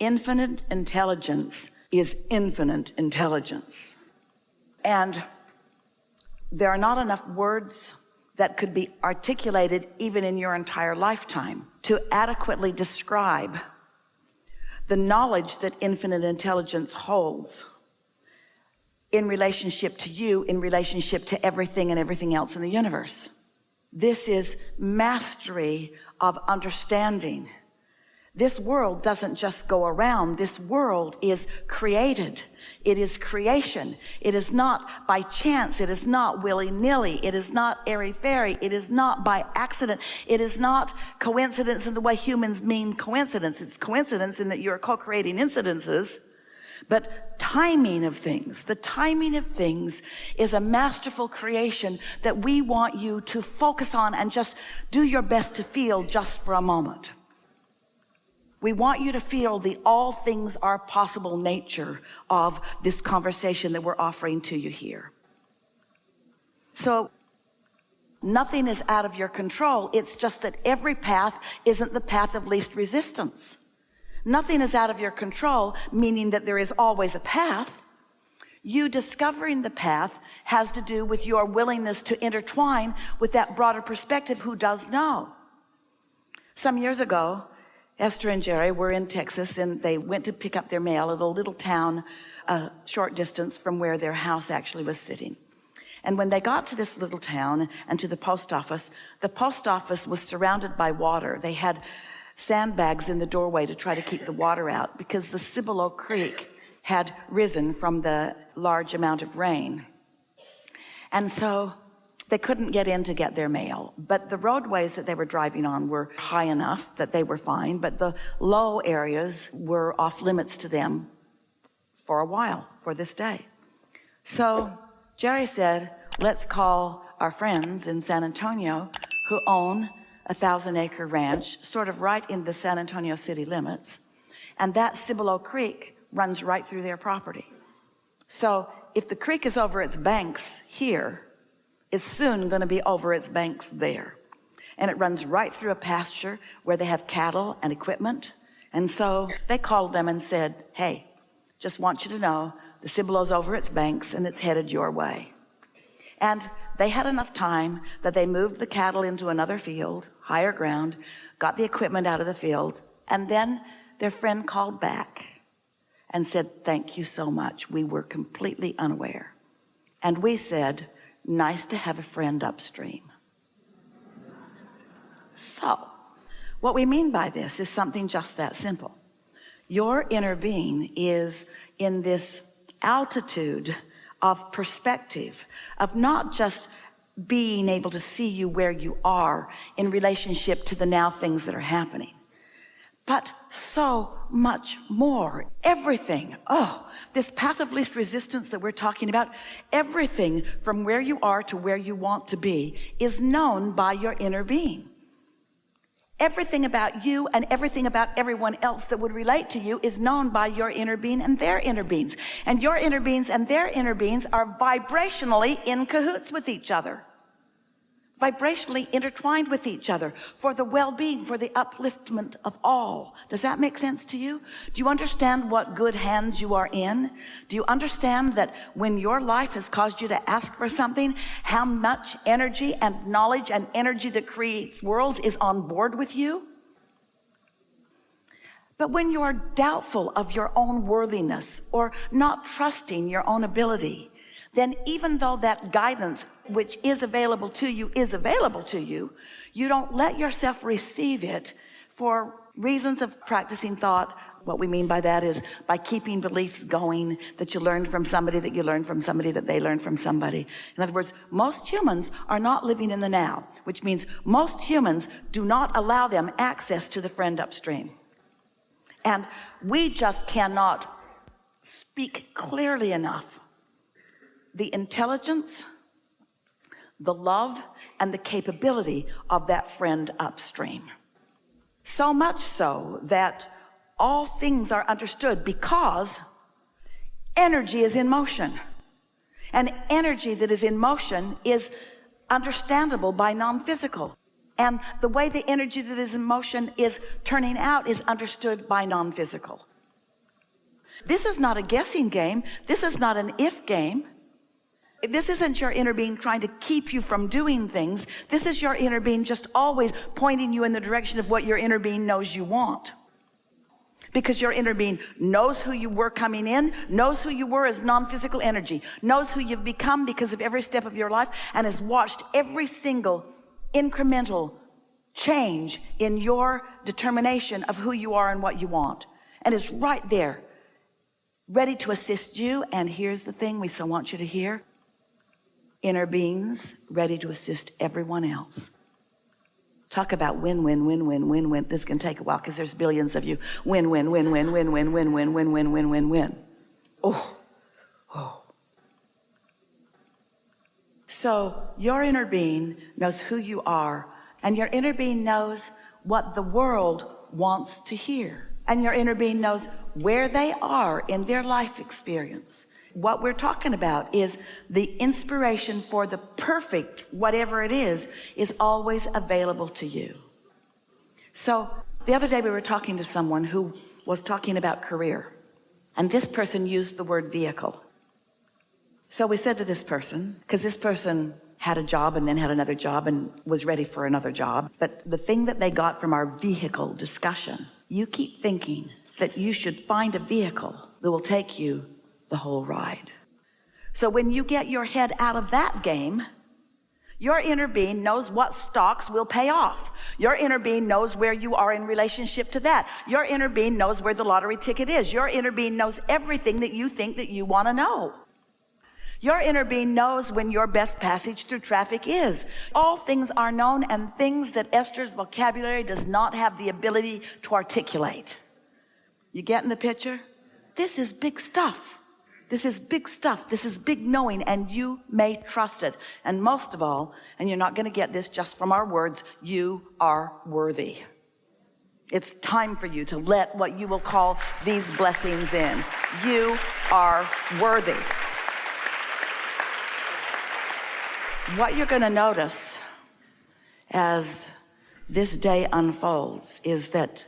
Infinite intelligence is infinite intelligence. And there are not enough words that could be articulated even in your entire lifetime to adequately describe the knowledge that infinite intelligence holds in relationship to you, in relationship to everything and everything else in the universe. This is mastery of understanding. This world doesn't just go around. This world is created. It is creation. It is not by chance. It is not willy-nilly. It is not airy-fairy. It is not by accident. It is not coincidence in the way humans mean coincidence. It's coincidence in that you're co-creating incidences. But timing of things, the timing of things is a masterful creation that we want you to focus on and just do your best to feel just for a moment. We want you to feel the all things are possible nature of this conversation that we're offering to you here. So nothing is out of your control. It's just that every path isn't the path of least resistance. Nothing is out of your control, meaning that there is always a path. You discovering the path has to do with your willingness to intertwine with that broader perspective who does know. Some years ago, Esther and Jerry were in Texas, and they went to pick up their mail at a little town a short distance from where their house actually was sitting. And when they got to this little town and to the post office was surrounded by water. They had sandbags in the doorway to try to keep the water out because the Cibolo Creek had risen from the large amount of rain. And so they couldn't get in to get their mail, but the roadways that they were driving on were high enough that they were fine, but the low areas were off limits to them for a while, for this day. So Jerry said, let's call our friends in San Antonio who own a 1,000-acre ranch, sort of right in the San Antonio city limits. And that Cibolo Creek runs right through their property. So if the creek is over its banks here, it's soon going to be over its banks there. And it runs right through a pasture where they have cattle and equipment. And so they called them and said, hey, just want you to know the Cibolo's over its banks and it's headed your way. And they had enough time that they moved the cattle into another field, higher ground, got the equipment out of the field, and then their friend called back and said, thank you so much. We were completely unaware. And we said, nice to have a friend upstream. So what we mean by this is something just that simple. Your inner being is in this altitude of perspective, of not just being able to see you where you are in relationship to the now things that are happening, but so much more. Everything, this path of least resistance that we're talking about, everything from where you are to where you want to be is known by your inner being. Everything about you and everything about everyone else that would relate to you is known by your inner being and their inner beings. And your inner beings and their inner beings are vibrationally in cahoots with each other. Vibrationally intertwined with each other for the well-being, for the upliftment of all. Does that make sense to you? Do you understand what good hands you are in? Do you understand that when your life has caused you to ask for something, how much energy and knowledge and energy that creates worlds is on board with you? But when you are doubtful of your own worthiness or not trusting your own ability, then even though that guidance which is available to you, you don't let yourself receive it for reasons of practicing thought. What we mean by that is by keeping beliefs going that you learned from somebody, that you learned from somebody, that they learned from somebody. In other words, most humans are not living in the now, which means most humans do not allow them access to the friend upstream. And we just cannot speak clearly enough the intelligence, the love, and the capability of that friend upstream. So much so that all things are understood because energy is in motion. And energy that is in motion is understandable by non-physical. And the way the energy that is in motion is turning out is understood by non-physical. This is not a guessing game. This is not an if game. This isn't your inner being trying to keep you from doing things. This is your inner being just always pointing you in the direction of what your inner being knows you want. Because your inner being knows who you were coming in, knows who you were as non-physical energy, knows who you've become because of every step of your life, and has watched every single incremental change in your determination of who you are and what you want. And is right there, ready to assist you. And here's the thing we so want you to hear. Inner beings ready to assist everyone else. Talk about win, win, win, win, win, win. This can take a while because there's billions of you. Win, win, win, win, win, win, win, win, win, win, win, win, win. Oh. So your inner being knows who you are, and your inner being knows what the world wants to hear. And your inner being knows where they are in their life experience. What we're talking about is the inspiration for the perfect, whatever it is always available to you. So the other day we were talking to someone who was talking about career, and this person used the word vehicle. So we said to this person, because this person had a job and then had another job and was ready for another job, but the thing that they got from our vehicle discussion, you keep thinking that you should find a vehicle that will take you the whole ride. So when you get your head out of that game, your inner being knows what stocks will pay off. Your inner being knows where you are in relationship to that. Your inner being knows where the lottery ticket is. Your inner being knows everything that you think that you want to know. Your inner being knows when your best passage through traffic is. All things are known, and things that Esther's vocabulary does not have the ability to articulate. You getting the picture? This is big stuff. This is big stuff. This is big knowing, and you may trust it. And most of all, and you're not going to get this just from our words, you are worthy. It's time for you to let what you will call these blessings in. You are worthy. What you're going to notice as this day unfolds is that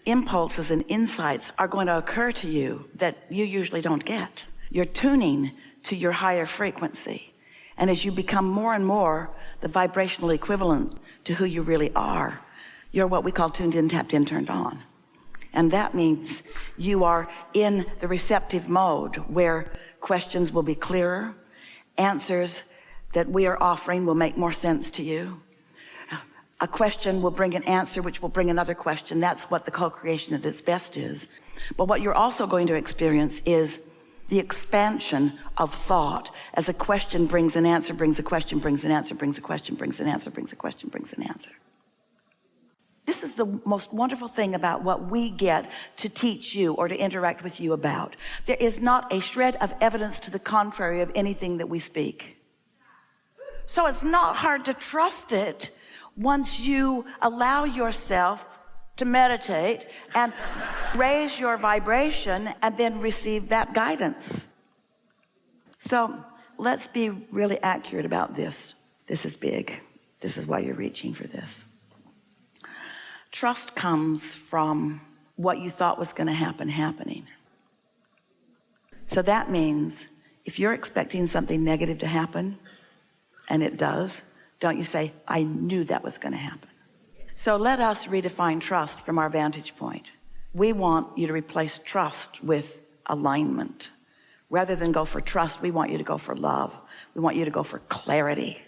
impulses and insights are going to occur to you that you usually don't get. You're tuning to your higher frequency. And as you become more and more the vibrational equivalent to who you really are, you're what we call tuned in, tapped in, turned on. And that means you are in the receptive mode where questions will be clearer, answers that we are offering will make more sense to you. A question will bring an answer, which will bring another question. That's what the co-creation at its best is. But what you're also going to experience is the expansion of thought. As a question brings an answer, brings a question, brings an answer, brings a question, brings an answer, brings a question, brings an answer. This is the most wonderful thing about what we get to teach you or to interact with you about. There is not a shred of evidence to the contrary of anything that we speak. So it's not hard to trust it once you allow yourself to meditate and raise your vibration and then receive that guidance. So let's be really accurate about this. This is big. This is why you're reaching for this. Trust comes from what you thought was going to happen happening. So that means if you're expecting something negative to happen, and it does, don't you say, I knew that was going to happen. So let us redefine trust from our vantage point. We want you to replace trust with alignment. Rather than go for trust, we want you to go for love. We want you to go for clarity.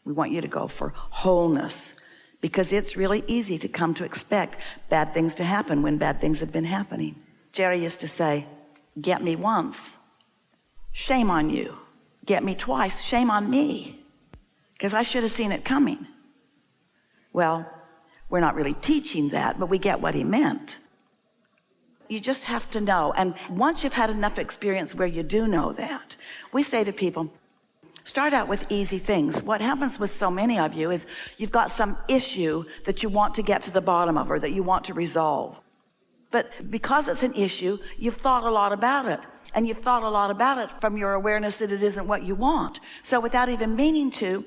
We want you to go for wholeness, because it's really easy to come to expect bad things to happen when bad things have been happening. Jerry used to say, get me once, shame on you. Get me twice, shame on me, because I should have seen it coming. Well, we're not really teaching that, but we get what he meant. You just have to know. And once you've had enough experience where you do know that, we say to people, start out with easy things. What happens with so many of you is you've got some issue that you want to get to the bottom of or that you want to resolve. But because it's an issue, you've thought a lot about it. And you've thought a lot about it from your awareness that it isn't what you want. So without even meaning to,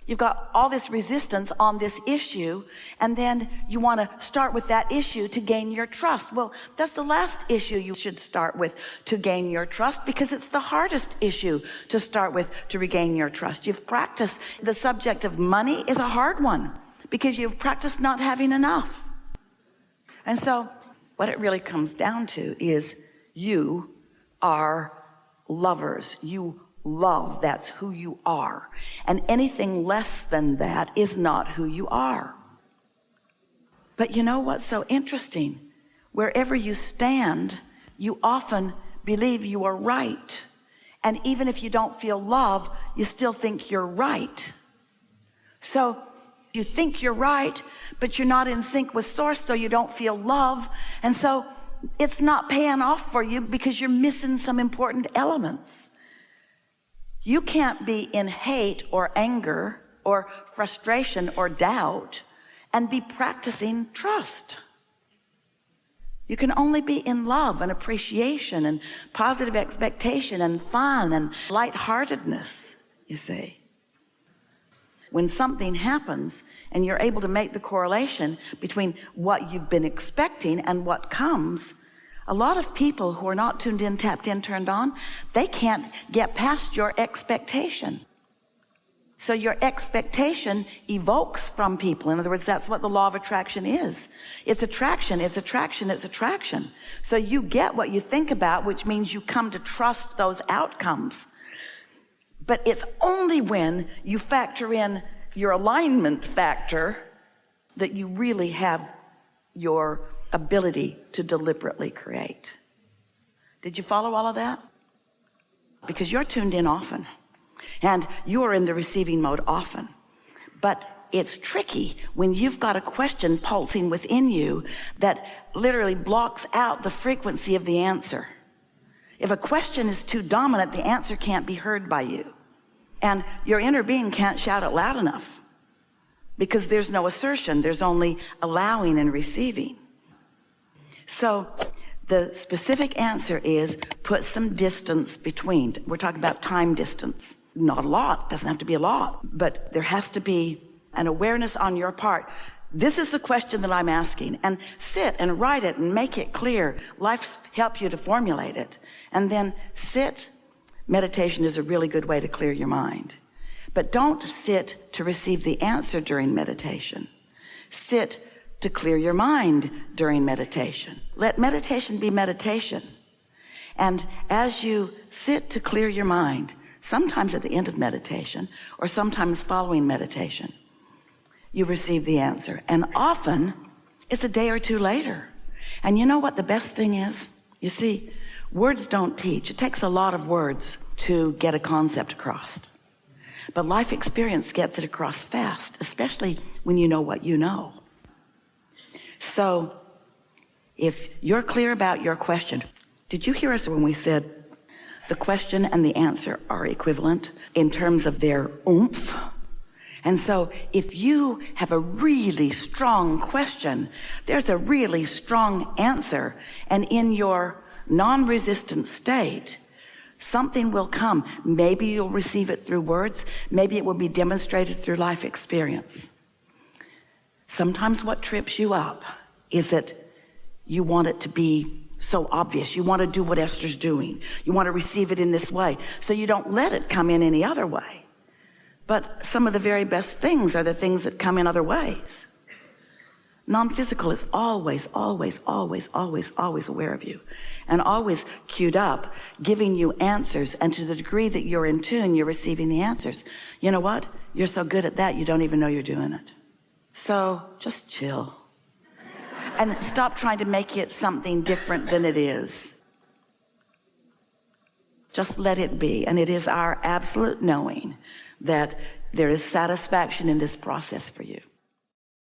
You've got all this resistance on this issue, and then you want to start with that issue to gain your trust. Well, that's the last issue you should start with to gain your trust, because it's the hardest issue to start with to regain your trust. You've practiced. The subject of money is a hard one because you've practiced not having enough. And so what it really comes down to is you are lovers. You love, that's who you are. And anything less than that is not who you are. But you know what's so interesting? Wherever you stand, you often believe you are right. And even if you don't feel love, you still think you're right. So you think you're right, but you're not in sync with source, so you don't feel love. And so it's not paying off for you because you're missing some important elements. You can't be in hate or anger or frustration or doubt and be practicing trust. You can only be in love and appreciation and positive expectation and fun and lightheartedness, you see. When something happens and you're able to make the correlation between what you've been expecting and what comes, a lot of people who are not tuned in, tapped in, turned on, they can't get past your expectation. So your expectation evokes from people. In other words, that's what the law of attraction is. It's attraction, it's attraction, it's attraction. So you get what you think about, which means you come to trust those outcomes. But it's only when you factor in your alignment factor that you really have your ability to deliberately create. Did you follow all of that? Because you're tuned in often and you are in the receiving mode often. But it's tricky when you've got a question pulsing within you that literally blocks out the frequency of the answer. If a question is too dominant, the answer can't be heard by you. And your inner being can't shout it loud enough because there's no assertion. There's only allowing and receiving. So the specific answer is put some distance between. We're talking about time distance. Not a lot. Doesn't have to be a lot. But there has to be an awareness on your part. This is the question that I'm asking. And sit and write it and make it clear. Life's help you to formulate it. And then sit. Meditation is a really good way to clear your mind. But don't sit to receive the answer during meditation. Sit to clear your mind during meditation. Let meditation be meditation. And as you sit to clear your mind, sometimes at the end of meditation or sometimes following meditation, you receive the answer. And often it's a day or two later. And you know what the best thing is? You see, words don't teach. It takes a lot of words to get a concept across. But life experience gets it across fast, especially when you know what you know. So if you're clear about your question, did you hear us when we said the question and the answer are equivalent in terms of their oomph? And so if you have a really strong question, there's a really strong answer. And in your non-resistant state, something will come. Maybe you'll receive it through words. Maybe it will be demonstrated through life experience. Sometimes what trips you up is that you want it to be so obvious. You want to do what Esther's doing. You want to receive it in this way. So you don't let it come in any other way. But some of the very best things are the things that come in other ways. Non-physical is always, always, always, always, always aware of you and always queued up, giving you answers. And to the degree that you're in tune, you're receiving the answers. You know what? You're so good at that, you don't even know you're doing it. So just chill. And stop trying to make it something different than it is. Just let it be. And it is our absolute knowing that there is satisfaction in this process for you.